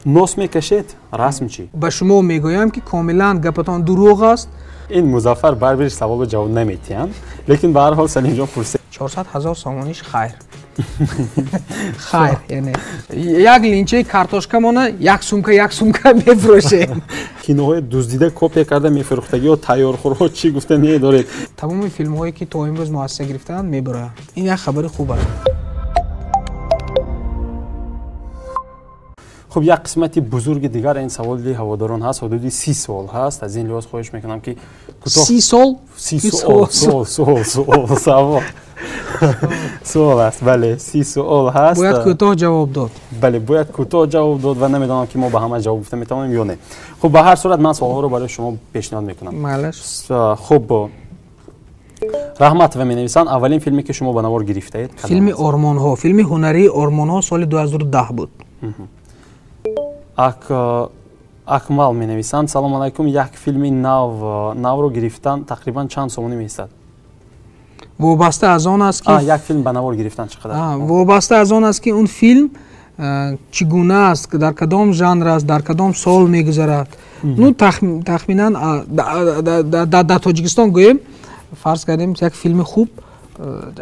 нос мекашед расм чӣ? ба шумо мегӯям ки комилан гапатон дурӯғ аст. ин Музаффар барбир саволу ҷавоб наметиҳанд, лекин ба ҳар ҳол Салимҷон пурсед. 400 000 сомониш хайр. Хайр, яъне як линчаи картошкамона як сумка мефурӯшем. Киноҳои дуздида копия карда мефурӯхтагиҳо, тайёрхӯрҳо чӣ гуфта недоред? Тамоми филмҳое ки то имрӯз муассиса гирифтаанд мебароянд. Ин як хабари хуб аст. خب یک قسمت بزرگ دیگر این سوال هواداران هست، حدود 30 سوال هست. از این لحاظ خواهش میکنم که 30 سال؟ 30 سوال است. بله 30 سوال هست. باید کوتاه جواب داد. بله باید کوتاه جواب داد و نمیدونم که ما به همه جواب گفته میتونیم یا نه. خب به هر صورت من سوالها رو برای شما پیشنهاد میکنم. معلش. خب رحمت و مینویسان اولین فیلمی که شما به نوار گرفته اید فیلم آرمان ها، فیلم هنری آرمان ها سال 2010 بود. акмал менависанд салом алайкум, як филми навро гирифтан тақрибан чанд сомонӣ меистад? вобаста аз он аст ки як филм ба навор гирифтан чӣ қадар? вобаста аз он аст ки он филм чӣ гуна аст, дар кадом жанр аст, дар кадом сол мегузарад. ну тахминан дар тоҷикистон гӯем фарз кардем як филми хуб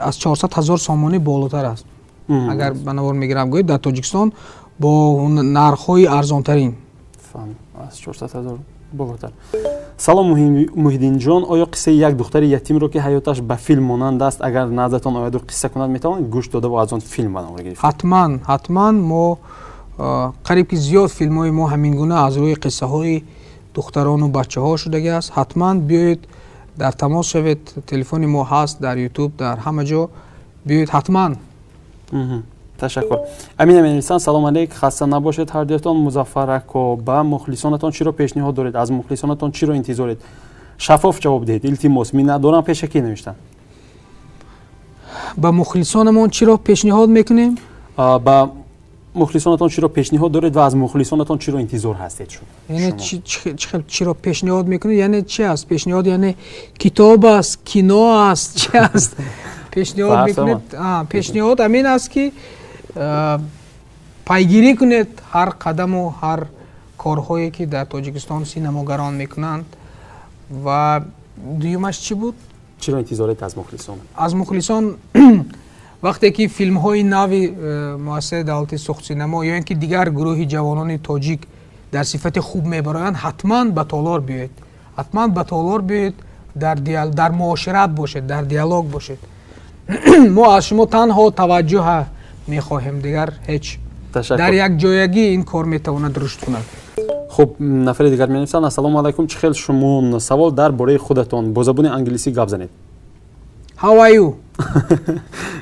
аз 400 000 сомонӣ болотар аст. агар ба навор мегирам гӯем дар тоҷикистон бо нархҳои арзонтарин. аз 400 000 болотар. салом муҳиддинҷон, оё қиссаи як духтари ятимро ки ҳаёташ ба филм монанд аст, агар назратон ояду қисса кунад, метавонед гӯш дода ва аз он филм ба навор гирифт? ҳатман мо қариб ки зиёд филмҳои мо ҳамин гуна аз рӯи қиссаҳои духтарону бачаҳо шудагааст. ҳатман биёед дар тамос шавед, телефони мо ҳаст дар ютуб, дар ҳама ҷо биёед ҳатман. ташаккур. амина менависанд салом алейк, хаста набошед ҳар деҳтон. Музаффарако, ба мухлисонатон чиро пешниҳод доред? аз мухлисонатон чиро интизоред? шаффоф ҷавоб диҳед. илтимос, миннатдорам пешакӣ навиштан. ба мухлисонамон чиро пешниҳод мекунем? ба мухлисонатон чиро пешниҳод доред ва аз мухлисонатон чиро интизор ҳастед шумо? яъне чиро пешниҳод мекунед, яъне чи аст? пешниҳод яъне китоб аст, кино аст, чи аст? пешниҳод мекунед? пешниҳод амин аст ки пайгирӣ кунед ҳар қадаму ҳар корҳое ки дар тоҷикистон синамогарон мекунанд. ва дуюмаш чӣ буд? чиро интизоред аз мухлисон? аз мухлисон вақте ки филмҳои нави муассисаи давлати сухтсинамо ё ин ки дигар гурӯҳи ҷавонони тоҷик дар сифати хуб мебароянд, ҳатман ба толор биёед. ҳатман ба толор биёед, дар муошират бошед, дар диалог бошед. мо аз шумо танҳо таваҷҷӯҳа мехоҳем, дигар ҳеҷ. дар якҷоягӣ ин кор метавонад рушд кунад. хуб, нафари дигар менависанд ассалому алайкум, чӣ хел шумон савол дар бораи худатон бо забони англисӣ гап занед? How are you?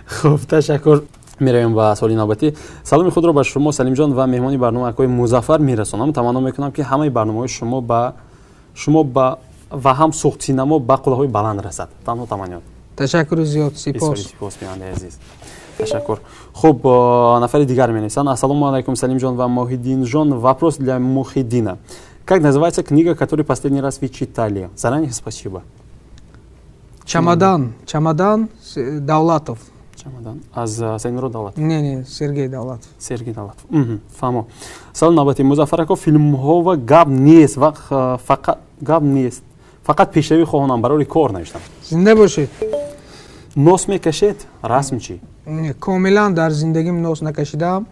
хуб, ташаккур. меравем ба соли навбатӣ. саломи худро ба шумо Салимҷон ва меҳмони барномаи Музаффар мерасонам. таманно мекунам ки ҳамаи барномаҳои шумо ва ҳам сухтсинамо ба қуллаҳои баланд расад. танҳо таманниёт. ташаккури зиёд. сипос. сипос меҳмони азиз. ташаккур. хуб, нафари дигар менависанд ассалому алайкум Салимҷон ва Муҳиддинҷон. вопрос для Мухиддина. Как называется книга, которую последний раз вы читали? Заранее спасибо. Чемодан Давлатов. Чемодан. Аз Сайнуро Давлатов? Не, Сергей Давлатов. Сергей Давлатов. Фаҳмо. Сал навбати Музаффарако, филмҳо гап нест, гап нест. Фақат пешравӣ хоҳонам барои кор навиштам. Зинда бошед. нос мекашед? расм чӣ? комилан дар зиндагим нос накашидам.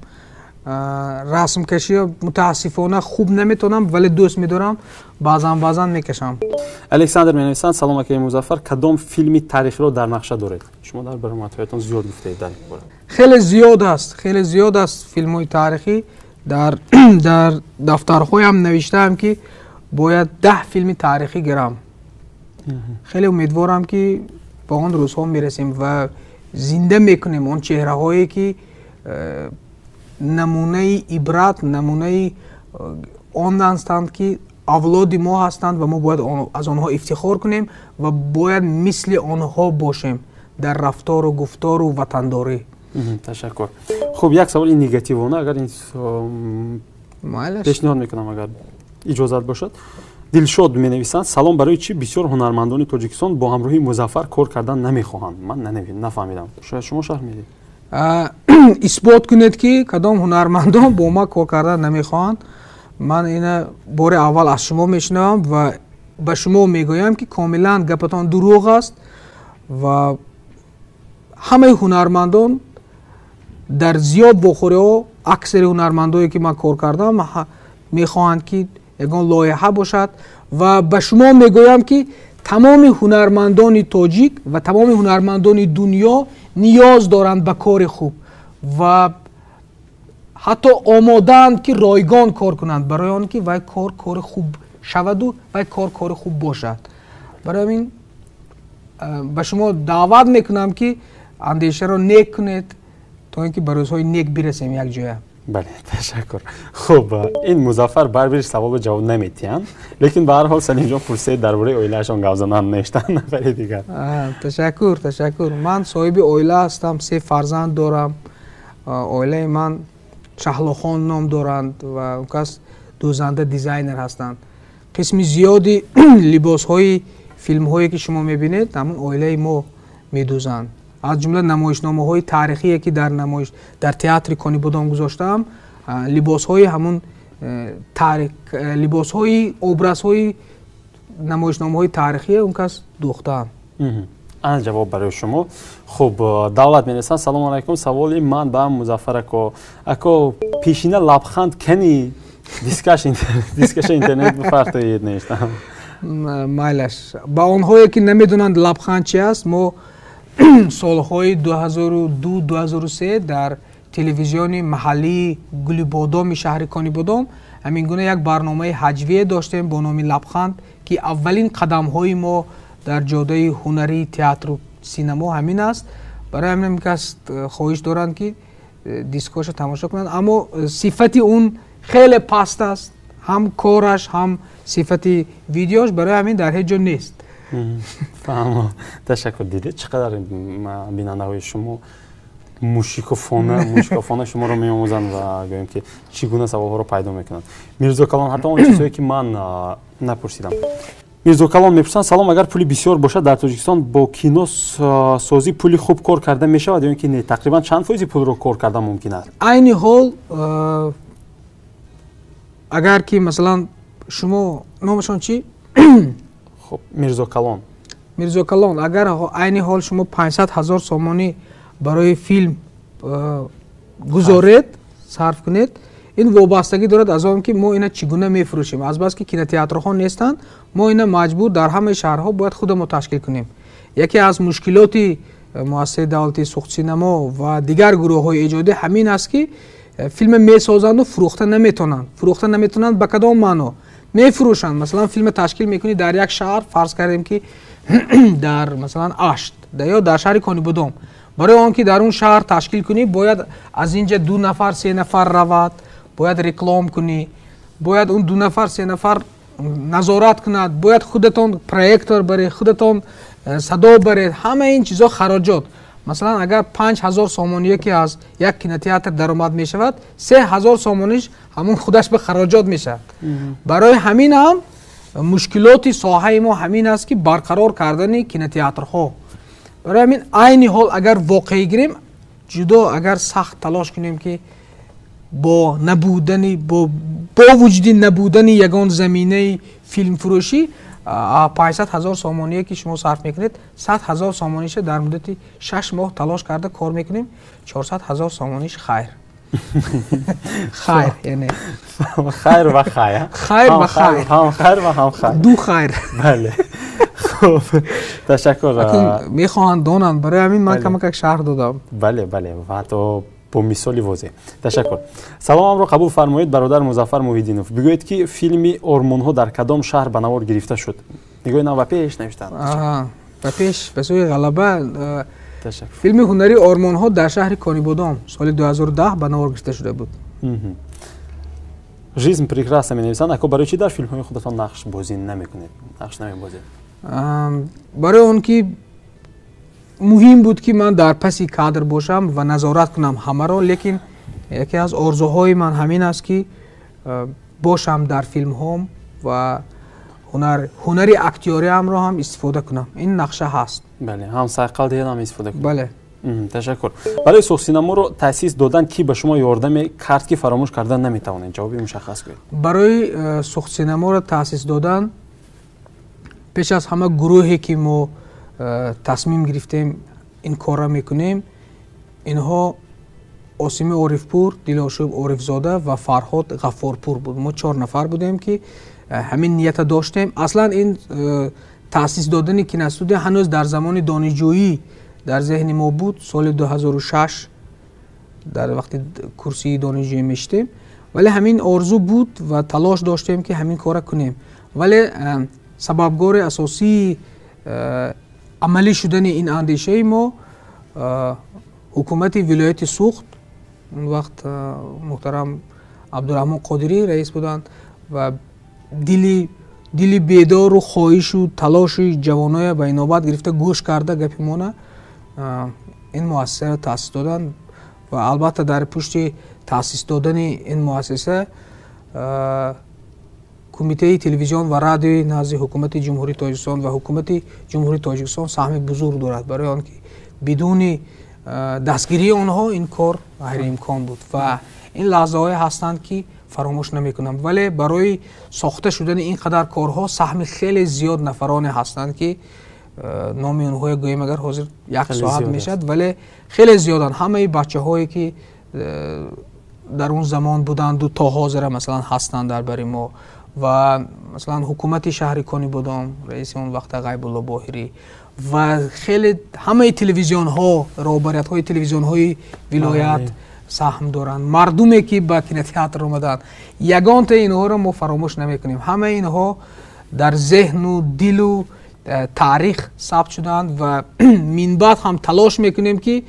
расмкашиё мутаассифона хуб наметонам, вале дӯст медорам. баъзан мекашам. александр менависанд салом акаи Музаффар, кадом филми тарихиро дар нақша доред? шумо дар бораи матбуотон зиёд гуфтаед дар ин бора. хеле зиёд аст филмҳои тарихӣ. дар дафтарҳоям навиштаам ки бояд 10 филми тарихӣ гирам. хеле умедворам ки ба он рӯзҳо мерасем ва зинда мекунем он чеҳраҳое ки намунаи ибрат, намунаи он ҳастанд ки авлоди мо ҳастанд ва мо бояд аз онҳо ифтихор кунем ва бояд мисли онҳо бошем дар рафтору гуфтору ватандорӣ. ташаккур. хуб, як саволи негативона, агар пешниҳод мекунам, агар иҷозат бошад. дилшод менависанд салом, барои чӣ бисёр ҳунармандони тоҷикистон бо ҳамроҳи Музаффар кор кардан намехоҳанд? ман нафаҳмидам. шояд шумо шарҳ медиҳед. исбот кунед ки кадом ҳунармандон бо ма кор кардан намехоҳанд. ман ина бори аввал аз шумо мешунавам ва ба шумо мегӯям ки комилан гапатон дурӯғ аст ва ҳамаи ҳунармандон дар зиёд вохӯриҳо аксари ҳунармандое ки ман кор кардам мехоҳанд ки ягон лоиҳа бошад ва ба шумо мегӯям ки тамоми ҳунармандони тоҷик ва тамоми ҳунармандони дунё ниёз доранд ба кори хуб ва ҳатто омодаанд ки ройгон кор кунанд барои он ки вай кори хуб шаваду вай кори хуб бошад. барои ҳамин ба шумо даъват мекунам ки андешаро нек кунед то ин ки ба рӯзҳои нек бирасем якҷоя. бале, ташаккур. Хуб, ин Музаффар барбириш саволу ҷавоб наметиҳанд, лекин ба ҳар ҳол Салимҷон пурсед дар бораи оилаашон гап зананд нештанд нафари дигар. Ташаккур. Ман соҳиби оила ҳастам, 3 фарзанд дорам. Оилаи ман Шаҳлохон ном доранд ва он кас дӯзанда дизайнер ҳастанд. қисми зиёди либосҳои филмҳое ки шумо мебинед ҳамун оилаи мо медӯзанд. аз ҷумла намоишномаҳои таърихие ки дар театри Конибодон гузоштаам, либосҳои ҳамун либосҳои образҳои намоишномаҳои таърихие он кас дӯхтаам. ана ҷавоб барои шумо. Хуб, давлат менависад: салому алайкум, саволи ман ба Музаффар ако пешина лабханд кани дискаша интернет бифартоед нештам. Майлаш, ба онҳое ки намедонанд лабханд чи аст, мо солҳои 2002-2003 дар телевизиони маҳаллии Гулибодоми шаҳри Конибодом ҳамин гуна як барномаи ҳаҷвие доштем бо номи лабханд ки аввалин қадамҳои мо дар ҷодаи ҳунарии театру синемо ҳамин аст. барои ҳамин кас хоҳиш доранд ки дискоша тамошо кунанд, аммо сифати он хеле паст аст, ҳам кораш ҳам сифати видеош, барои ҳамин дар ҳеҷ ҷо нест. фаҳмо. Ташаккур. Дидед чӣ қадар бинандаҳои шумо мушикофона шуморо меомӯзанд ва гӯем ки чӣ гуна саволҳоро пайдо мекунанд. Мирзо Калон, ҳатто он чизое ки ман напурсидам. Мирзо Калон мепурсанд: салом, агар пули бисёр бошад дар Тоҷикистон бо киносозӣ пули хуб кор карда мешавад ё ин ки не? Тақрибан чанд фоизи пулро кор карда мумкин аст? айни ҳол агар ки масалан шумо номашон чӣ? Хуб, Мирзо Калон, агар айни ҳол шумо 500 000 сомонӣ барои филм гузоред, сарф кунед, ин вобастагӣ дорад аз он ки мо ина чӣ гуна мефурӯшем. Азбаски кинотеатрҳо нестанд, мо ина маҷбур дар ҳамаи шаҳрҳо бояд худамон ташкил кунем. Яке аз мушкилоти муассисаи давлати сухтсинемо ва дигар гурӯҳҳои эҷодӣ ҳамин аст ки филме месозанду фурӯхта наметонанд. Ба кадом маъно? мефурӯшанд. Масалан, филме ташкил мекунӣ дар як шаҳр, фарз кардем ки дар масалан Ашт ё дар шаҳри Конибодом. барои он ки дар он шаҳр ташкил кунӣ, бояд аз инҷа 2 нафар 3 нафар равад, бояд реклам кунӣ, бояд он 2 нафар 3 нафар назорат кунад, бояд худатон проектор баред, худатон садо баред, ҳама ин чизо хароҷот. Масалан, агар 5000 сомоние ки аз як кинотеатр даромад мешавад, 3000 сомониш ҳамон худаш ба хароҷот мешавад. барои ҳамин ҳам мушкилоти соҳаи мо ҳамин аст ки барқарор кардани кинотеатрҳо. барои ҳамин айни ҳол агар воқеӣ гирем, ҷудо агар сахт талош кунем ки бо вуҷуди набудани ягон заминаи филмфурӯшӣ 500 000 сомоние ки шумо сарф мекунед, 100 000 сомониша дар муддати 6 моҳ талош карда кор мекунем, 400 000 сомониш хайр. яъне хайр ва хайр. ҳам хайр ва ҳам хайр. ду хайр. бале. хуб, ташаккур. мехоҳанд донанд, барои ҳамин ман камакак шаҳр додам. бале, ва ҳатто бо мисоли возеҳ. Ташаккур. Саломамро қабул фармоед, бародар Музаффар Муҳиддинов. Бигӯед ки филми Ормонҳо дар кадом шаҳр ба навор гирифта шуд? Нигоҳи нав ба пеш навиштанд. ба пеш, ба сӯи ғалаба. филми ҳунари Ормонҳо дар шаҳри Конибодом соли 2010 ба навор гирифта шуда буд. жизнь прекрасна менависанд. Ако барои чӣ дар филмҳои худатон нақш бозӣ намекунед? Нақш намебозед? барои он ки муҳим буд ки ман дар паси кадр бошам ва назорат кунам ҳамаро, лекин яке аз орзуҳои ман ҳамин аст ки бошам дар филмҳом ва ҳунари актёриамро ҳам истифода кунам. ин нақша ҳаст. бале, ҳам сайқал диҳед, ҳам истифода кунед. бале, ташаккур. Барои сухсинаморо таъсис додан ки ба шумо ёрдаме кард ки фаромӯш кардан наметавонед? ҷавоби мушаххас кунед. барои сухсинаморо таъсис додан пеш аз ҳама гурӯҳе ки мо тасмим гирифтем ин корро мекунем, инҳо осими орифпур, дилошӯб орифзода ва фарҳод ғаффорпур буд. мо 4 нафар будем ки ҳамин нията доштем. аслан ин таъсис додани киностудия ҳанӯз дар замони донишҷӯӣ дар зеҳни мо буд. соли 2006 дар вақти курсии донишҷӯӣ мешидем, вале ҳамин орзу буд ва талош доштем ки ҳамин корро кунем. вале сабабгори асосии амалӣ шудани ин андешаи мо ҳукумати вилояти Суғд, он вақт муҳтарам Абдураҳмон Қодирӣ раис буданд ва дили бедору хоҳишу талоши ҷавоноя ба инобат гирифта гӯш карда гапи мона ин муассисаро таъсис доданд. ва албатта дар пушти таъсис додани ин муассиса кумитаи телевизион ва радиои назди ҳукумати ҷумҳурии Тоҷикистон ва ҳукумати ҷумҳурии Тоҷикистон саҳми бузург дорад, барои он ки бидуни дастгирии онҳо ин кор ғайриимкон буд ва ин лаҳзаҳое ҳастанд ки фаромӯш намекунам. вале барои сохта шудани ин қадар корҳо саҳми хеле зиёд нафароне ҳастанд ки номи онҳоя гӯем агар ҳозир 1 соат мешад, вале хеле зиёданд. ҳамаи бачаҳое ки дар он замон буданду то ҳозира масалан ҳастанд дар бари мо ва масалан ҳукумати шаҳри Конибодом, раиси он вақта Ғайбулло Боҳирӣ ва хеле ҳамаи телевизионҳо, роҳбариятҳои телевизионҳои вилоят саҳм доранд. мардуме ки ба кинотеатр омаданд, ягонта инҳоро мо фаромӯш намекунем. ҳамаи инҳо дар зеҳну дилу таърих сабт шуданд ва минбаъд ҳам талош мекунем ки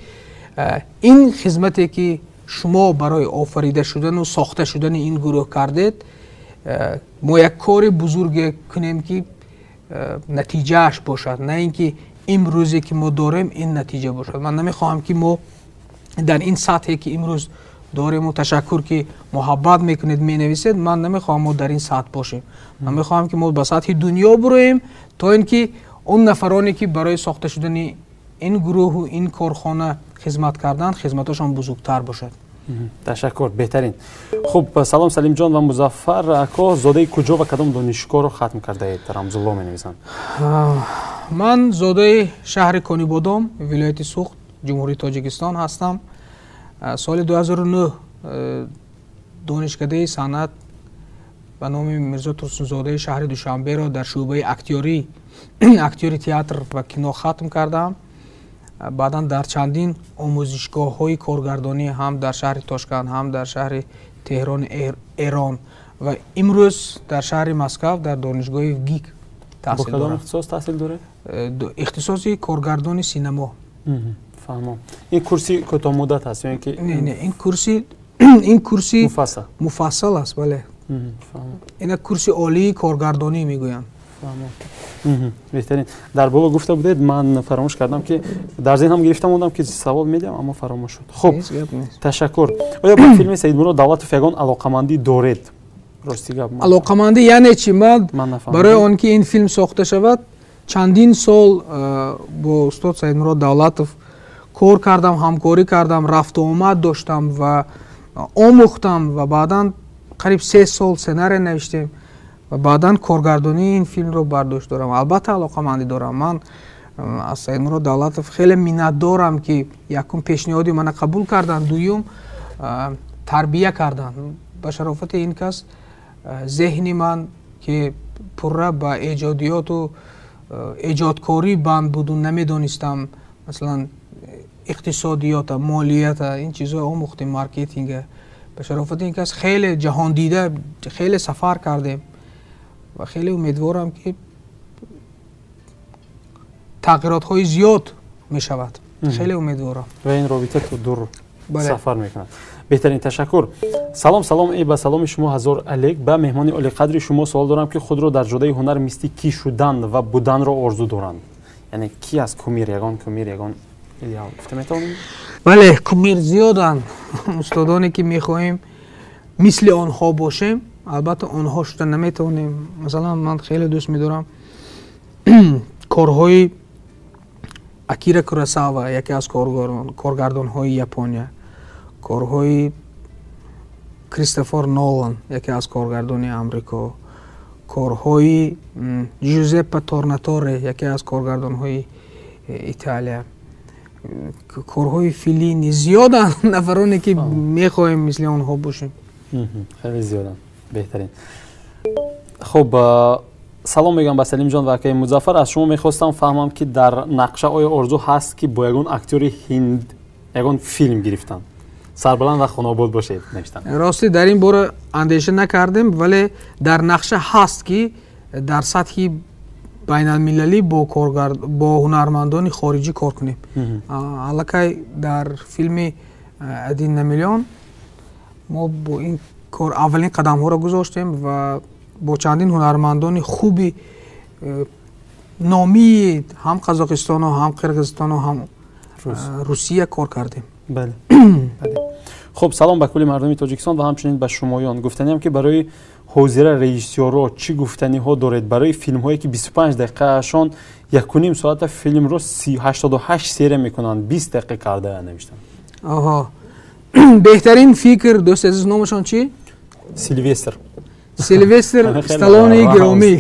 ин хизмате ки шумо барои офарида шудану сохта шудани ин гурӯҳ кардед, мо як кори бузурге кунем ки натиҷааш бошад, на ин ки имрӯзе ки мо дорем ин натиҷа бошад. ман намехоҳам ки мо дар ин сатҳе ки имрӯз дорему, ташаккур ки муҳаббат мекунед, менависед, ман намехоҳам мо дар ин сатҳ бошем. ман мехоҳам ки мо ба сатҳи дунё бироем, то ин ки он нафароне ки барои сохта шудани ин гурӯҳу ин корхона хизмат карданд, хизматашон бузургтар бошад. ташаккур, беҳтарин. хуб, салом Салимҷон ва Музаффар ако, зодаи куҷо ва кадом донишгоҳро хатм кардаед? Рамзулло менависанд. ман зодаи шаҳри Конибодом, вилояти Суғд, ҷумҳурии Тоҷикистон ҳастам. соли 2009 донишкадаи санъат ба номи Мирзо Турсунзодаи шаҳри Душанберо дар шӯъбаи актёри театр ва кино хатм кардам. баъдан дар чандин омӯзишгоҳҳои коргардонӣ ҳам дар шаҳри Тошканд, ҳам дар шаҳри Теҳрони Эрон ва имрӯз дар шаҳри Москав дар донишгоҳи ГИК таҳсил дорам. Бо кадом ихтисос таҳсил доред? ихтисоси коргардони синемо. фаҳмам. ин курси кӯтоҳмуддат аст ё ин ки ин курси муфассал аст. бале, фаҳмам. ина курси олии коргардонӣ мегӯянд. беҳтарин. дар боло гуфта будед, ман фаромӯш кардам ки дар зеҳнам гирифта мондам ки савол медиҳам, аммо фаромӯш шуд. хуб, ташаккур. оё ба филми Саидмурод Давлатов ягон алоқамандӣ доред? рости гап алоқамандӣ яъне чӣ? ман барои он ки ин филм сохта шавад чандин сол бо устод Саидмурод Давлатов кор кардам, ҳамкорӣ кардам, рафту омад доштам ва омӯхтам ва баъдан қариб 3 сол сценарий навиштем ва баъдан коргардонии ин филмро бардошт дорам. албатта алоқамандӣ дорам. ман аз Саидмурод Давлатов хеле миннатдорам ки якум пешниҳоди мана қабул карданд, дуюм тарбия карданд. ба шарофати ин кас зеҳни ман ки пурра ба эҷодиёту эҷодкорӣ банд буду, намедонистам масалан иқтисодиёта, молията, ин чизҳои омӯхтем, маркетинга. ба шарофати ин кас хеле ҷаҳондида, хеле сафар кардем ва хеле умедворам ки тағйиротҳои зиёд мешавад. хеле умедворам ва ин робита то дур сафар мекунад. беҳтарин, ташаккур. салом ба саломи шумо ҳазор алек. ба меҳмони олиқадри шумо суол дорам ки худро дар ҷодаи ҳунар мисли кӣ шудан ва буданро орзу доранд? яъне кӣ аст кумир, ягон идеал гуфта метавонем? бале, кумир зиёданд. устодоне ки мехоҳем мисли онҳо бошем, албатта онҳо шуда наметавонем. масалан, ман хеле дӯст медорам корҳои акира куросава яке аз коргардонҳои япония, корҳои кристофер нолан яке аз коргардони амрико, корҳои ҷузеппе торнаторе яке аз коргардонҳои италия, корҳои филини. Зиёдан нафароне ки мехоҳем мисли онҳо бошем. хеле зиёдан. беҳтарин. хуб, салом мегӯям ба Салимҷон ва акаи Музаффар. Аз шумо мехостам фаҳмам ки дар нақша оя орзу ҳаст ки бо ягон актёри ҳинд ягон филм гирифтан. Сарбаланд ва хонобод бошед навиштан. Рости дар ин бора андеша накардем, вале дар нақша ҳаст ки дар сатҳи байналмилалӣ бо ҳунармандони хориҷӣ кор кунем. Аллакай дар филми «Один на миллион» мо бо ин кор аввалин қадамҳоро гузоштем ва бо чандин ҳунармандони хуби номии ҳам Қазоқистону, ҳам Қирғизистону, ҳам Русия кор кардем. бале. хуб, салом ба кулли мардуми Тоҷикистон ва ҳамчунин ба шумоён. Гуфтаниам ки барои ҳозира режиссёрро чӣ гуфтаниҳо доред барои филмҳое ки 25 дақиқаашон 1.5 соата филмро 88 серия мекунанд, 20 дақиқа карда навиштанд. Аҳо. Беҳтарин фикр дӯсти азиз номашон чӣ? Силвестр Сталлони гиромӣ.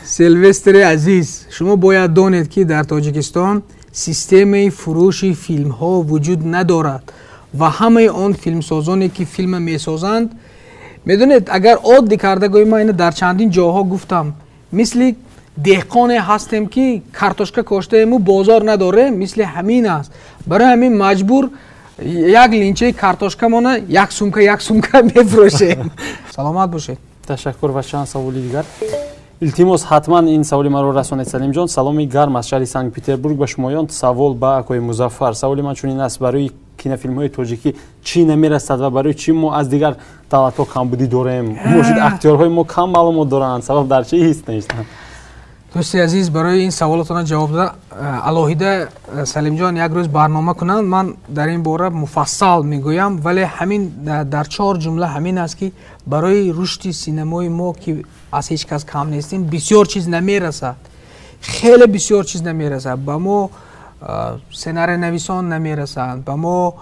Силвестри азиз, шумо бояд донед ки дар Тоҷикистон системаи фурӯши филмҳо вуҷуд надорад ва ҳамаи он филмсозоне ки филма месозанд, медонед, агар оддӣ карда гӯем, ман ина дар чандин ҷоҳо гуфтам, мисли деҳқоне ҳастем ки картошка коштаему бозор надорем, мисли ҳамин аст. Барои ҳамин маҷбур як линчаи картошкамона як сумка мефурӯшем. Саломат бошед. Ташаккур. ва чанд саволи дигар. илтимос ҳатман ин саволи маро расонед. Салимҷон, саломи гарм аз шаҳри Санкт-Петербург ба шумоён. Савол ба акои Музаффар. саволи ман чунин аст: барои кинофилмҳои тоҷикӣ чӣ намерасад ва барои чӣ мо аз дигар давлатҳо камбудӣ дорем? Бошид актёрҳои мо кам маълумот доранд, сабаб дар чӣ ҳист навиштанд? дӯсти азиз, барои ин саволотона ҷавоб додан алоҳида Салимҷон як рӯз барнома кунанд, ман дар ин бора муфассал мегӯям, вале ҳамин дар 4 ҷумла ҳамин аст ки барои рушди синамои мо ки аз ҳеҷ кас кам нестем, бисёр чиз намерасад, хеле бисёр чиз намерасад. Ба мо сценарийнависон намерасанд, ба мо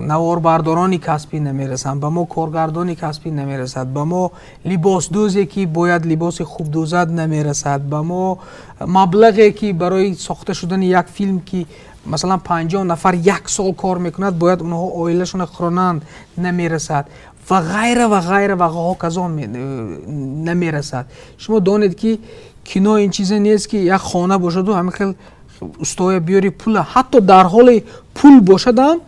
наворбардорони касбӣ намерасанд, ба мо коргардони касбӣ намерасад, ба мо либосдӯзе ки бояд либоси хуб дӯзад намерасад, ба мо маблағе ки барои сохта шудани як филм ки масалан 50 нафар як сол кор мекунад, бояд онҳо оилашона хӯронанд намерасад ва ғайра ва ғайра ва ҳоказо намерасад. Шумо донед ки кино ин чизе нест ки як хона бошаду ҳамин хел устоя биёри пула, ҳатто дар ҳоли пул бошадам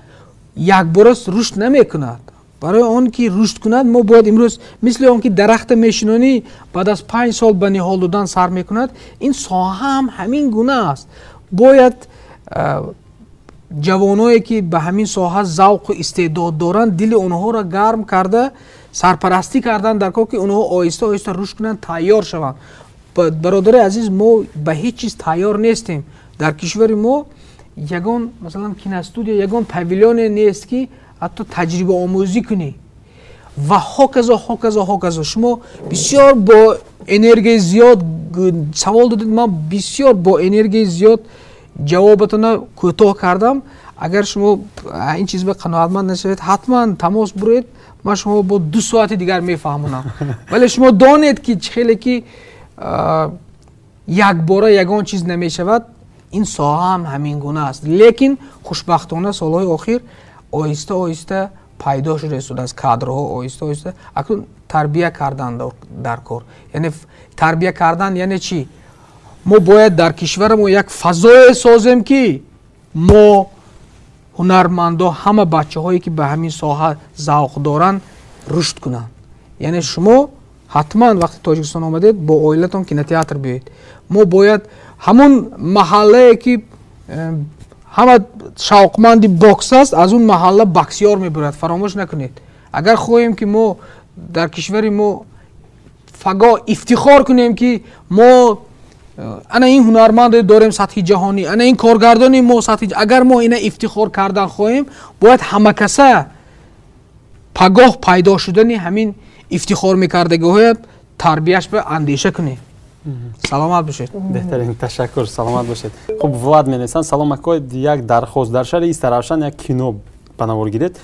якборас рушд намекунад. барои он ки рушд кунад, мо бояд имрӯз мисли он ки дарахта мешинонӣ баъд аз 5 сол ба ниҳол додан сар мекунад, ин соҳа ҳам ҳамин гуна аст. бояд ҷавоное ки ба ҳамин соҳа завқу истеъдод доранд, дили онҳоро гарм карда сарпарастӣ кардан дар кор ки онҳо оҳиста оҳиста рушд кунанд, тайёр шаванд. бародари азиз, мо ба ҳеҷ чиз тайёр нестем. дар кишвари мо ягон масалан киностудия, ягон павилёне нест ки ҳатто таҷрибаомӯзӣ кунӣ ва ҳоказо. Шумо бисёр бо энергияи зиёд савол додед, ман бисёр бо энергияи зиёд ҷавоbatона кӯтоҳ кардам. Агар шумо ин чизба қаноатманд нашавед, ҳатман тамос буред, ман шумо бо 2 соати дигар мефаҳмонам. вале шумо донед ки чӣ хеле ки якбора ягон чиз намешавад, ин соҳа ҳам ҳамин гуна аст. лекин хушбахтона солҳои охир оҳиста оҳиста пайдо шуда истод аз кадрҳо, оҳиста оҳиста акнун тарбия кардан дар кор. яъне тарбия кардан яъне чӣ? мо бояд дар кишварамо як фазое созем ки мо ҳунармандо, ҳама бачаҳое ки ба ҳамин соҳа завқ доранд рушд кунанд. яъне шумо ҳатман вақти Тоҷикистон омадед, бо оилатон кинотеатр биёед. мо бояд ҳамон маҳаллае ки ҳама шавқманди бокс аст, аз он маҳалла боксёр мебурад. фаромӯш накунед. агар хоҳем ки мо дар кишвари мо фаго ифтихор кунем ки мо ана ин ҳунармандо дорем сатҳи ҷаҳонӣ, ана ин коргардони мо сатҳи, агар мо ина ифтихор кардан хоҳем, бояд ҳамакаса пагоҳ пайдо шудани ҳамин ифтихор мекардагиҳоят тарбияш ба андеша кунем. саломат бошед. беҳтарин, ташаккур, саломат бошед. хуб, влад менависанд: салом акой, як дархост, дар шаҳри Истаравшан як кино панавор гиред.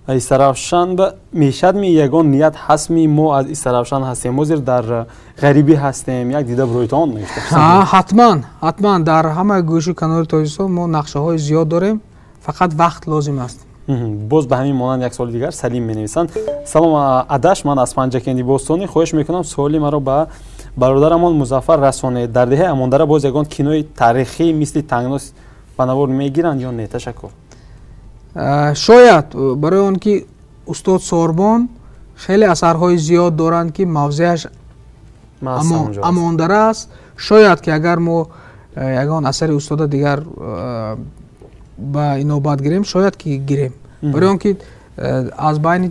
Истаравшан мешадми ягон ният ҳастми мо аз Истаравшан ҳастем, ҳозир дар ғарибӣ ҳастем, як дида бурӯйтон навишта. ҳатман дар ҳамаи гӯшу канори Тоҷикистон мо нақшаҳои зиёд дорем, фақат вақт лозим аст. боз ба ҳамин монанд як соли дигар Салим менависанд: салом адаш, ман аз Панҷакенди Бостонӣ, хоҳиш мекунам суоли маро ба бародарамон Музаффар расонед. Дар деҳаи Амондара боз ягон кинои таърихӣ мисли Тангнос панавор мегиранд ё не? Ташаккур. шояд барои он ки устод Сорбон хеле асарҳои зиёд доранд ки мавзеаш Амондара аст. шояд ки агар мо ягон асари устода дигар ба инобат гирем, шояд ки гирем, барои он ки аз байни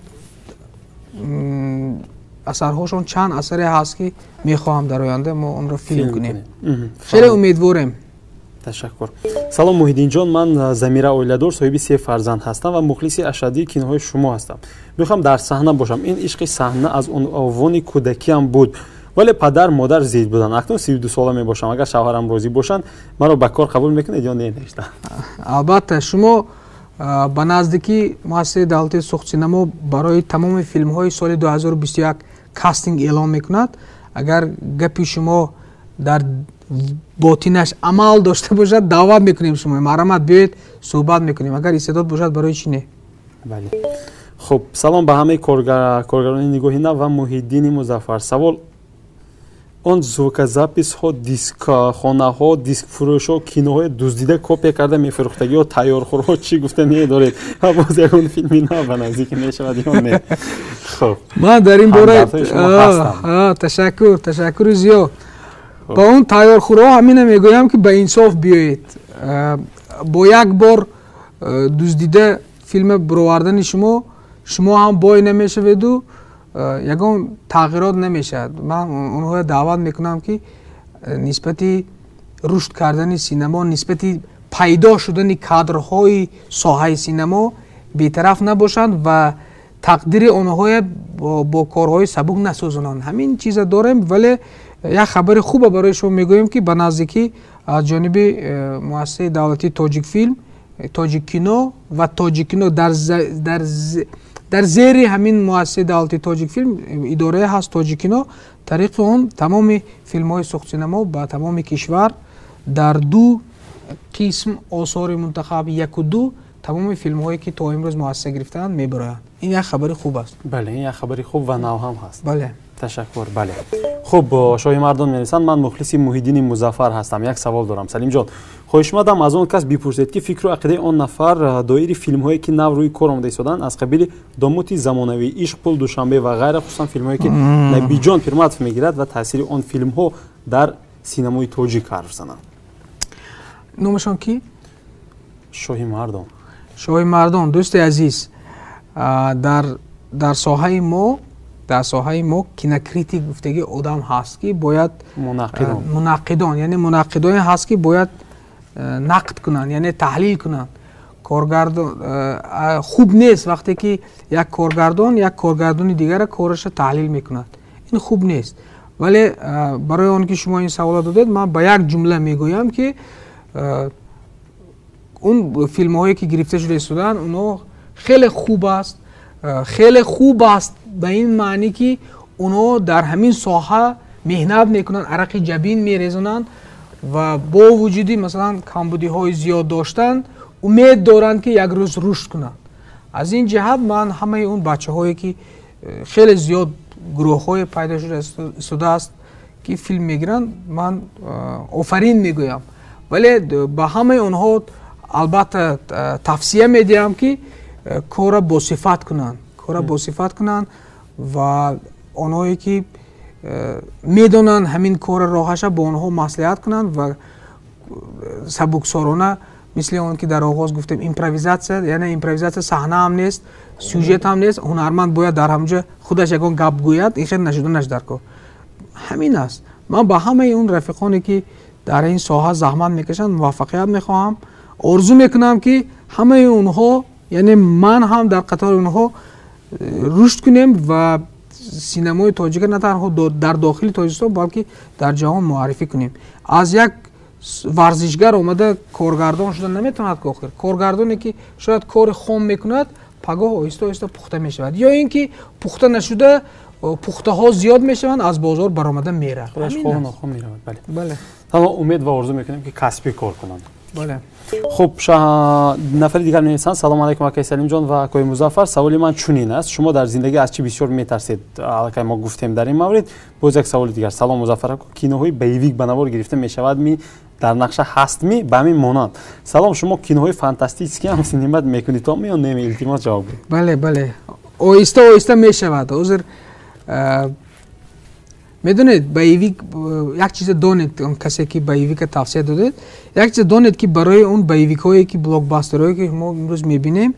асарҳошон чанд асаре ҳаст ки мехоҳам дар оянда мо онро филм кунем. хеле умедворем. ташаккур. салом Муҳиддинҷон, ман Замира оиладор, соҳиби 3 фарзанд ҳастам ва мухлиси ашадии киноҳои шумо ҳастам. мехоҳам дар саҳна бошам. ин ишқи саҳна аз унвони кӯдакиам буд, вале падар модар зид буданд. акнун 32 сола мебошам. агар шавҳарам розӣ бошанд, маро ба кор қабул мекунед ё не? албатта, шумо ба наздики муассисаи давлати сухтсинамо барои тамоми филмҳои соли 2021 кастинг эълон мекунад. агар гапи шумо дар ботинаш амал дошта бошад, даъват мекунем шумо, марҳамат биёед суҳбат мекунем. агар истеъдод бошад, барои чӣ не? бале. хуб, салом ба ҳамаи коргарони Нигоҳи Нав ва Муҳиддини Музаффар. савол: он звуказаписҳо, дискхонаҳо, дискфурӯшҳо, киноҳои дуздида копия карда мефурӯхтагиҳо, тайёрхӯрҳо чӣ гуфта медоред? боз ягон филми нав ба наздики мешавад ё не? хуб, ман дар ин бора ташаккури зиёд. ба он тайёрхӯрҳо ҳамина мегӯям ки ба инсоф биёед. бо як бор дуздида филме бировардани шумо ҳам бой намешаведу ягон тағйирот намешавад. ман онҳоро даъват мекунам ки нисбати рушд кардани синемо, нисбати пайдо шудани кадрҳои соҳаи синемо бетараф набошанд ва тақдири онҳоро бо корҳои сабук насӯзонанд. ҳамин чиза дорем, вале як хабари хубе барои шумо мегӯем ки ба наздикӣ аз ҷониби муассисаи давлати Тоҷикфилм, Тоҷиккино ва Тоҷиккино дар зери ҳамин муассисаи давлати Тоҷикфилм идорае ҳаст Тоҷиккино. тариқи он тамоми филмҳои сухтсинемо ба тамоми кишвар дар 2 қисм осори мунтахаб 1 ва 2 тамоми филмҳое ки то имрӯз муассиса гирифтаанд мебароянд. ин як хабари хуб аст. бале, ин як хабари хуб ва нав ҳам ҳаст. бале, ташаккур. бале. хуб, шоҳи мардон менависанд: ман мухлиси Муҳиддини Музаффар ҳастам. як савол дорам. Салимҷон, хоҳишмадам аз он кас бипурсед ки фикру ақидаи он нафар доири филмҳое ки нав рӯи кор омада истоданд аз қабили домоти замонавӣ, ишқ, пул, душанбе ва ғайра, хусусан филмҳое ки Набиҷон Пирматов мегирад ва таъсири он филмҳо дар синамои тоҷик ҳарф зананд. номашон ки? шоҳи мардон. шоҳи мардон, дӯсти азиз, дар соҳаи мо кинокритик гуфтаги одам ҳаст ки бояд мунаққидон, яъне мунаққидоне ҳаст ки бояд нақд кунанд, яъне таҳлил кунанд. хуб нест вақте ки як коргардони дигаре кораша таҳлил мекунад. ин хуб нест. вале барои он ки шумо ин савола додед, ман ба як ҷумла мегӯям ки он филмҳое ки гирифта шуда истоданд, онҳо хеле хуб аст ба ин маънӣ ки онҳо дар ҳамин соҳа меҳнат мекунанд, арақ ҷабин мерезонанд ва бо вуҷуди масалан камбудиҳои зиёд доштан умед доранд ки як рӯз рушд кунанд. аз ин ҷиҳат ман ҳамаи он бачаҳое ки хеле зиёд гурӯҳҳое пайдо шуда истодааст ки филм мегиранд, ман офарин мегӯям. вале ба ҳамаи онҳо албатта тавсия медиҳам ки кора босифат кунанд ва онҳое ки медонанд ҳамин кора роҳаша бо онҳо маслиҳат кунанд ва сабуксорона, мисли он ки дар оғоз гуфтем, импровизатсия, яъне импровизатсия саҳна ҳам нест, сюжет ҳам нест. ҳунарманд бояд дар ҳамҷо худаш ягон гап гӯяд, ин хел нашуданаш дар кор. ҳамин аст. ман ба ҳамаи он рафиқоне ки дар ин соҳа заҳмат мекашанд муваффақият мехоҳам. орзу мекунам ки ҳамаи онҳо, яъне ман ҳам дар қатори онҳо рушд кунем ва синамои тоҷика на танҳо дар дохили Тоҷикистон, балки дар ҷаҳон муаррифӣ кунем. Аз як варзишгар омада коргардон шуда наметавонад ки охир коргардоне ки шояд кори хом мекунад, пагоҳ оҳиста оҳиста пухта мешавад, ё ин ки пухта нашуда пухтаҳо зиёд мешаванд, аз бозор баромада меравад. Бале. Танҳо умед ва орзу мекунем ки касбӣ кор кунанд. Бале. خب نفر دیگر می‌نویسند سلام علیکم آقای سلیم جان و آقای مظفر. سوال من چنین است: شما در زندگی از چی بسیار می‌ترسید؟ البته ما گفتیم در این مورد. باز یک سوال دیگر: سلام مظفر آقا، کینوهای بیویک به نوار گرفته می‌شود می در نقشه هست می به همین مانند. سلام، شما کینوهای فانتاستیکی هم سینما می‌کنید تا میان نمی التماس جواب بدید. بله بله. آهسته آهسته می‌شود. عذر میدونید بیویک یک چیز دونید، اون کسی که بیویک توصیه دادید یک چیز دونید که برای اون بیویک هایی که بلاکباسترهایی که ما امروز میبینیم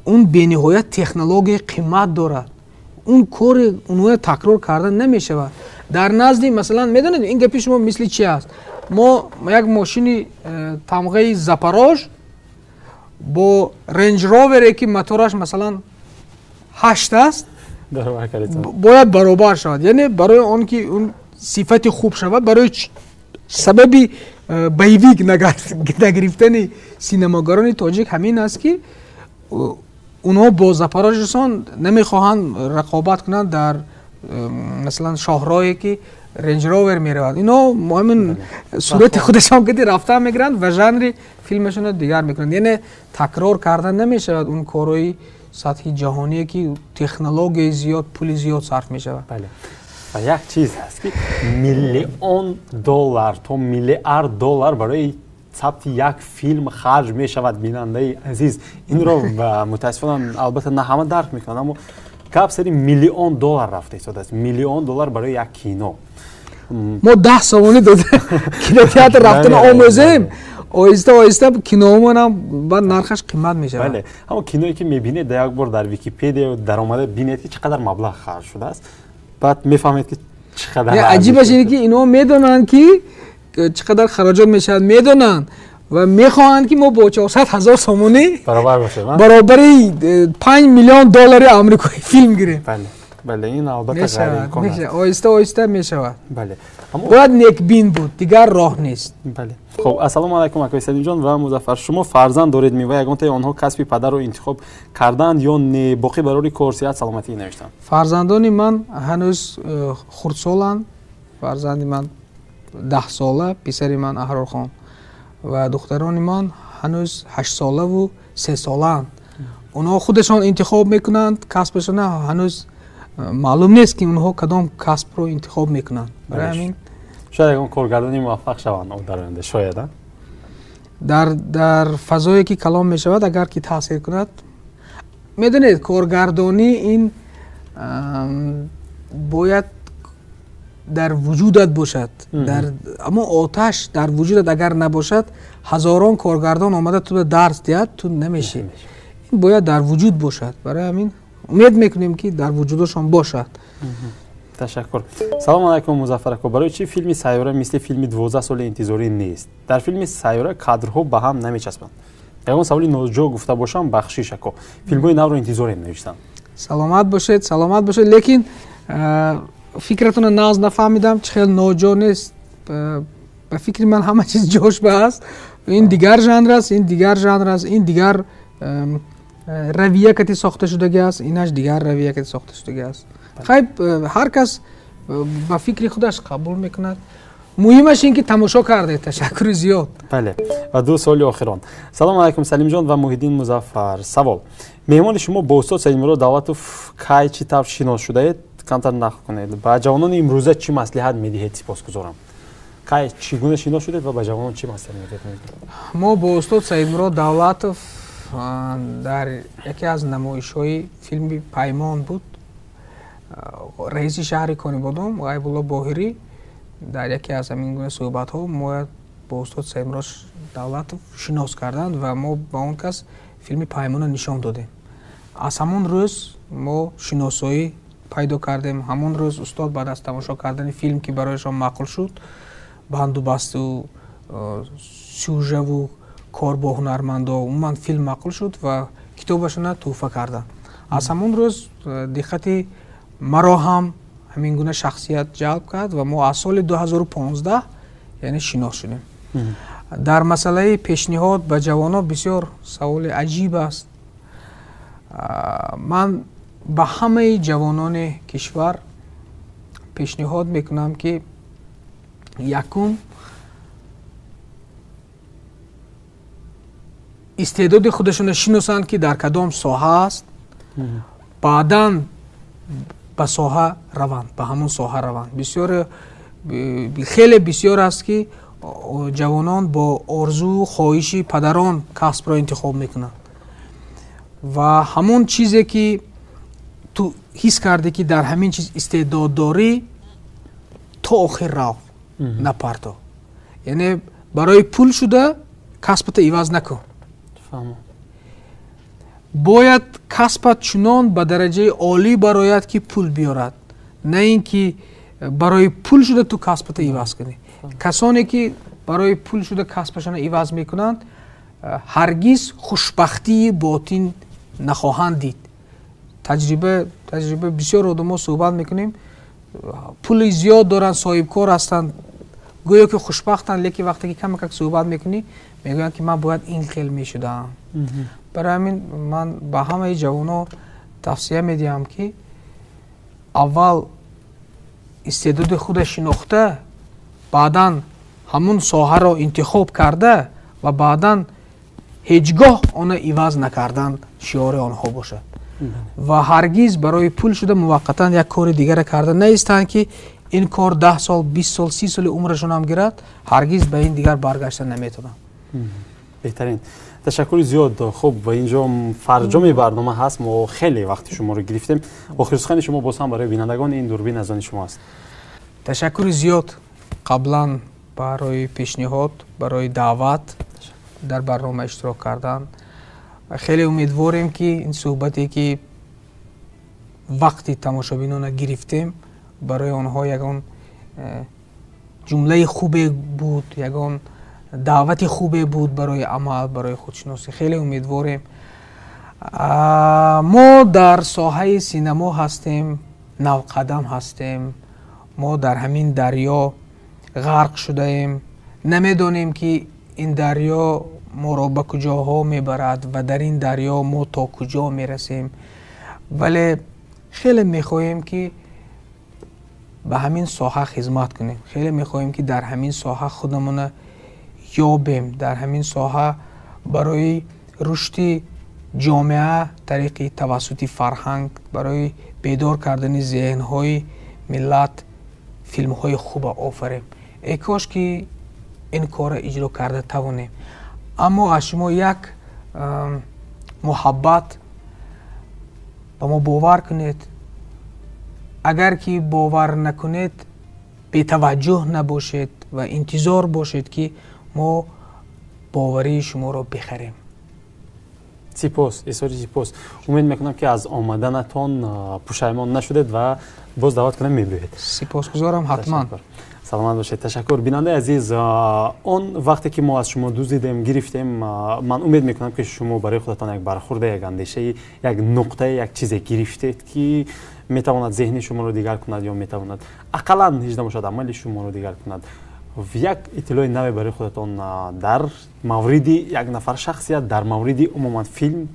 اون بینهایت تکنولوژی قیمت دارد، اون کار اونها تکرار کردن نمیشود. در نزد مثلا میدونید این گپی شما مثل چی است؟ ما یک ماشین تمغه زاپاروژ با رنج رووری که موتورش مثلا 8 است باید برابر شود، یعنی برای اون که اون صفت خوب شود، برای سببی بیویک نگرفتن سینماگران تاجیک همین است که اونها با زاپاروژشان نمیخواهند رقابت کنند در مثلا شاهراهی که رنج روور میرود. اینا همین صورت خودشان که رفته میگیرند و ژانر فیلمشون دیگر میکنند، یعنی تکرار کردن نمیشود اون کارهای سطح جهانی که تکنولوژی زیاد پول زیاد صرف می شود. بله. و یک چیز هست که میلیون دلار تا میلیارد دلار برای ثبت یک فیلم خرج می شود. بیننده عزیز این رو متاسفانه البته نه همه درک میکنند، اما گپ سری میلیون دلار رفته شده است. میلیون دلار برای یک کینو. ما 10 سوانی داده کینوتئاتر رفتن آموزیم. آهسته آهسته کینومون هم بعد نرخش قیمت میشه. بله، اما کینویی که میبینید در یک بار در ویکی‌پدیا درآمده ببینید که چقدر مبلغ خرج شده است، بعد میفهمید که چقدر عجیبش اینه که اینا میدونن که چقدر خراجات میشد، میدونن و میخواهند که ما با 400,000 سومونی برابر باشه، برابری 5 میلیون دلار آمریکایی فیلم گیریم. بله بله، این البته غیر امکان است. آهسته آهسته میشود. بله، باید نیکبین بود، دیگر راه نیست. بله. خب السلام علیکم آقای سلیم جان و مظفر. شما فرزند دارید می و یگان تا آنها کسب پدر رو انتخاب کردند یا نه باقی برای کورسیت سلامتی نوشتند؟ فرزندان من هنوز خردسالند. فرزند من 10 ساله، پسر من احرارخان و دختران من هنوز 8 ساله و 3 سالند. اونها خودشان انتخاب میکنند کسبشون، هنوز معلوم نیست که اونها کدام کسب رو انتخاب میکنند. برای همین شاید اون کارگردانی موفق شوند در آینده، شاید در فضایی که کلام میشود اگر که تاثیر کند. میدونید کارگردانی این باید در وجودت باشد، اما آتش در وجودت اگر نباشد هزاران کارگردان آمده تو درس دهد تو نمیشی. این باید در وجود باشد. برای همین امید میکنیم که در وجودشان باشد. تشکر. سلام علیکم مظفر اکو. برای چی فیلم سیاره مثل فیلم 12 سال انتظاری نیست؟ در فیلم سیاره کادرها به هم نمیچسبند. یگان سوالی نوجو گفته باشم بخشیش اکو. فیلم‌های نو رو انتظاری نوشتم. سلامت باشید، سلامت باشید. لیکن فکرتون ناز نفهمیدم، خیلی نوجو نیست. به فکر من همه چیز جوش به است. این دیگر ژانر است، این دیگر ژانر است، این دیگر رویه که ساخته شده است، اینش دیگر رویه که ساخته شده است. خیلی هر کس با فکر خودش قبول میکند. مهمش این که تماشا کرده. تشکر زیاد. بله. و دو سوال آخران. سلام علیکم سلیم جان و مухиддини مظفر. سوال: مهمان شما با استاد سلیم‌رو دعوت کی چی طور شناس شده اید؟ کمتر نقل کنید. با جوانان امروزه چی مصلحت میدهید؟ سپاسگزارم. کی چگونه شناس شدید و با جوانان چی مصلحت میدهید؟ ما با استاد سلیم‌رو دعوت در یکی از نمایش‌های فیلم پیمان بود. رئیس شهر کنیبادام غیب‌الله باهری در یکی از همین گونه صحبت‌ها ما با استاد سلیم‌رو دعوت شناس کردند و ما با اون کس فیلم پیمان نشان دادیم. از همون روز ما شناسایی پیدا کردیم. همون روز استاد بعد از تماشا کردن فیلم که برایشان معقول شد، بندوبست و سوژه و کار با هنرمندا عموما فیلم معقول شد و کتابشون تحفه کردن. از همون روز دقت маро ҳам ҳамин гуна шахсият ҷалб кард ва мо аз соли 2015 яъне шинос шудем. дар масъалаи пешниҳод ба ҷавонон бисёр саволи аҷиб аст. ман ба ҳамаи ҷавонони кишвар пешниҳод мекунам ки якум истеъдоди худашонро шиносанд ки дар кадом соҳа аст, баъдан ба соҳа раванд, ба ҳамон соҳа раванд. Хеле бисёр аст ки ҷавонон бо орзу хоҳиши падарон касбро интихоб мекунанд ва ҳамон чизе ки ту ҳис кардӣ ки дар ҳамин чиз истеъдод дорӣ, то охир рав напарто. Яъне барои пул шуда касбата иваз накун. бояд касбат чунон ба дараҷаи олӣ барояд ки пул биёрад, на ин ки барои пул шуда ту касбата иваз кунӣ. касоне ки барои пул шуда касбашона иваз мекунанд, ҳаргиз хушбахтии ботин нахоҳанд дид. таҷриба бисёр одамо суҳбат мекунем, пули зиёд доранд, соҳибкор ҳастанд, гӯё ки хушбахтанд, лекин вақте ки камакак суҳбат мекунӣ, мегӯянд ки ман бояд ин хел мешудаам. барои ҳамин ман ба ҳамаи ҷавоно тавсия медиҳам ки аввал истеъдоди худа шинохта, баъдан ҳамун соҳаро интихоб карда ва баъдан ҳеҷ гоҳ онро иваз накардан шиёри онҳо бошад. ва ҳаргиз барои пул шуда муваққатан як кори дигаре карда наистанд ки ин кор 10 сол, 20 сол, 30 соли умрашонам гирад, ҳаргиз ба ин дигар баргашта наметавонам. беҳтарин. ташаккури зиёд. хуб, ва инҷо фарҷоми барнома ҳаст. мо хеле вақти шуморо гирифтем. охирсухани шумо боз ҳам барои бинандагони ин дурбин аз они шумо аст. ташаккури зиёд қаблан барои пешниҳод, барои даъват дар барнома иштирок кардан. хеле умедворем ки ин суҳбате ки вақти тамошобинона гирифтем барои онҳо ягон ҷумлаи хубе буд, ягон даъвати хубе буд барои амал, барои худшиносӣ. хеле умедворем. мо дар соҳаи синамо ҳастем, навқадам ҳастем. мо дар ҳамин дарьё ғарқ шудаем. намедонем ки ин дарьё моро ба куҷоҳо мебарад ва дар ин дарьё мо то куҷо мерасем. вале хеле мехоҳем ки ба ҳамин соҳа хизмат кунем. хеле мехоҳем ки дар ҳамин соҳа худамона ёбем, дар ҳамин соҳа барои рушди ҷомеа тариқи тавассути фарҳанг, барои бедор кардани зеҳнҳои миллат филмҳои хуба офарем. эй кош ки ин корро иҷро карда тавонем. аммо аз шумо як муҳаббат ба мо бовар кунед. агар ки бовар накунед, бетаваҷҷӯҳ набошед ва интизор бошед ки мо боварии шуморо бихарем. сипос, изҳори сипос. умед мекунам ки аз омаданатон пушаймон нашудед ва боз даъват кунам мебиёед. сипосгузорам. ҳатман. саломат бошед. ташаккур. бинандаи азиз, он вақте ки мо аз шумо дуздидем, гирифтем, ман умед мекунам ки шумо барои худатон як бархурда, як андешаи, як нуқтаи, як чизе гирифтед ки метавонад зеҳни шуморо дигар кунад ё метавонад ақаллан ҳеҷ намошад амали шуморо дигар кунад. як иттилои наве барои худатон дар мавриди як нафар шахсият, дар мавриди умуман филм,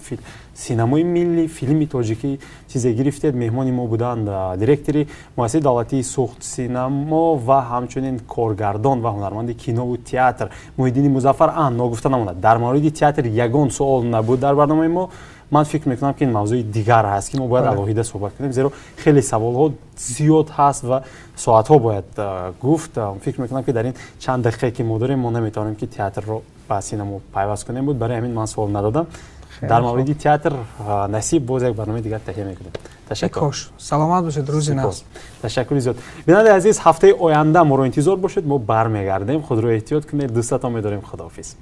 синамои миллӣ, филми тоҷикӣ чизе гирифтед. меҳмони мо буданд директори муассисаи давлатии сухт синамо ва ҳамчунин коргардон ва ҳунарманди кинову театр Муҳиддини Музаффар. ногуфта намонад, дар мавриди театр ягон суол набуд дар барномаи мо. ман фикр мекунам ки ин мавзӯи дигар ҳаст ки мо бояд алоҳида суҳбат кунем, зеро хеле саволҳо зиёд ҳаст ва соатҳо бояд гуфт. фикр мекунам ки дар ин чанд дақиқае ки мо дорем, мо наметавонем ки театрро ба синамо пайваст кунем буд. барои ҳамин ман суол надодам. дар мавриди театр насиб боз як барномаи дигар таҳия мекунем. ташаккур. саломат бошед. рӯзи нав. ташаккури зиёд. бинандаи азиз, ҳафтаи оянда моро интизор бошед. мо бармегардем. худро эҳтиёт кунед. дӯстатон медорем. худоҳафиз.